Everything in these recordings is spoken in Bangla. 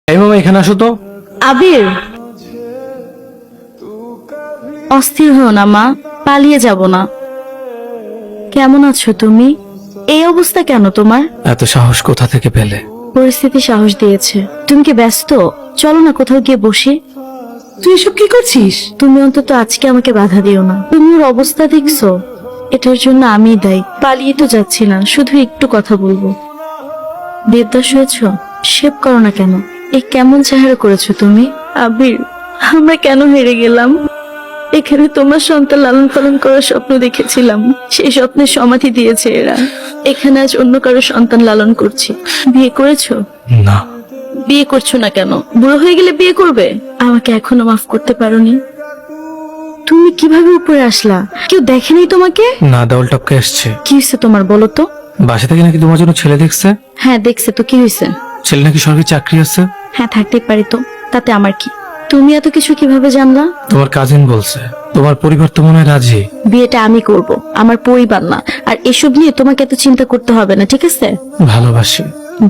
এই মামা এখানে আসো তো। আবির, অস্থির হও না মা, পালিয়ে যাব না। কেমন আছো তুমি? এই অবস্থা কেন তোমার? এত সাহস কোথা থেকে পেলে? পরিস্থিতি সাহস দিয়েছে। তুমি কি ব্যস্ত? চলো না কোথাও গিয়ে বসি। তুই এসব কি করছিস? তুমি অন্তত আজকে আমাকে বাধা দিও না। তুমি ওর অবস্থা দেখছো, এটার জন্য আমি দায়ী। পালিয়ে তো যাচ্ছি না, শুধু একটু কথা বলবো। দেবদাস হয়েছ? শেভ করো না কেন? এই কেমন চেহারা করেছো তুমি? আবির, আমরা কেন হেরে গেলাম? এখানে তোমার সন্তান লালন পালন করার স্বপ্ন দেখেছিলাম, সেই স্বপ্নের সমাধি দিয়েছে এরা। এখানে আজ অন্য কারো সন্তান লালন করছি। বিয়ে করেছো? না। বিয়ে করছো না কেন? বুড়ো হয়ে গেলে বিয়ে করবে? আমাকে এখনো মাফ করতে পারোনি? তুমি কিভাবে উপরে আসলা? কেউ দেখেনি তোমাকে? না, দেওয়াল টপকে এসছে। কি হয়েছে তোমার বলো তো? বাসা থেকে নাকি তোমার জন্য ছেলে দেখছে। হ্যাঁ দেখছে তো, কি হয়েছে? ছেলে নাকি সরকারি চাকরি আছে। হ্যাঁ থাকতেই পারি তো, তাতে আমার কি? তুমি এত কিছু কিভাবে জানলা? তোমার কাজিন বলছে। তোমার পরিবার তো মনে হয় রাজি। বিয়েটা আমি করব, আমার পরিবার না। আর এসব নিয়ে তোমাকে এত চিন্তা করতে হবে না, ঠিক আছে? ভালোবাসি।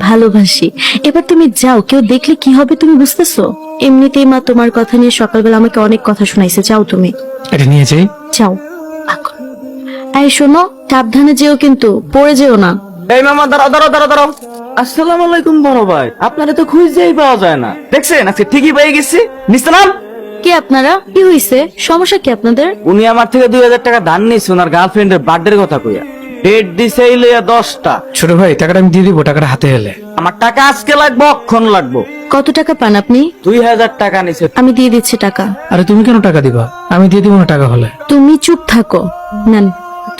ভালোবাসি। এবার তুমি যাও, কেউ দেখলে কি হবে তুমি বুঝতেছো? এমনিতেই মা তোমার কথা নিয়ে সকালবেলা আমাকে অনেক কথা শোনাইছে। যাও তুমি, এটা নিয়ে যাই। যাও। এই শোনো, সাবধানে যেও কিন্তু, পড়ে যেও না। এই মামা দাঁড়াও দাঁড়াও দাঁড়াও দাঁড়াও। আসসালামু আলাইকুম বড় ভাই, আপনারা তো খুঁজেই পাওয়া যায় না। দেখছেন আজকে ঠিকই পেয়ে গেছি। নিস্তে নাম। কে আপনারা? কি হয়েছে? সমস্যা কি আপনাদের? উনি আমার থেকে 2000 টাকা ধার নিয়েছে ওনার গার্লফ্রেন্ডের বার্থডের কথা কইয়া। ডেট দিছে লইয়া 10টা। ছোট ভাই, টাকাটা আমি দিয়ে দিব, টাকাটা হাতে এলে। আমার টাকা আজকে লাগবো, অক্ষণ লাগবো। কত টাকা পান আপনি? 2000 টাকা নিছে। আমি দিয়ে দিচ্ছি টাকা। আরে তুমি কেন টাকা দিবা? আমি দিয়ে দিব না টাকা হলে। তুমি চুপ থাকো। নেন।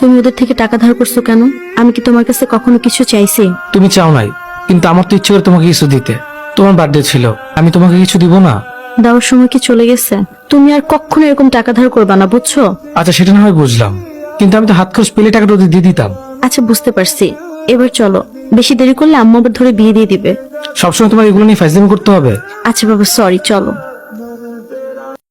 তুমি ওদের থেকে টাকা ধার করছো কেন? আমি কি তোমার কাছে কখনো কিছু চাইছি? তুমি চাও নাই, কিন্তু আমার তো ইচ্ছে করে তোমাকে কিছু দিতে। তোমার বার্থডে ছিল, আমি তোমাকে কিছু দিব না? দেওয়ার সময় কি চলে গেছে? তুমি আর কখনো এরকম টাকা ধার করবা না, বুঝছো? আচ্ছা সেটা না হয় বুঝলাম, কিন্তু আমি তো হাত খরচ পেলে টাকাটা ওদের দিয়ে দিতাম। আচ্ছা বুঝতে পারছি, এবার চলো। বেশি দেরি করলে আম্মু আবার ধরে বিয়ে দিয়ে দিবে। সবসময় তোমার এগুলো নিয়ে ফাইজলামি করতে হবে? আচ্ছা বাবা, সরি, চলো।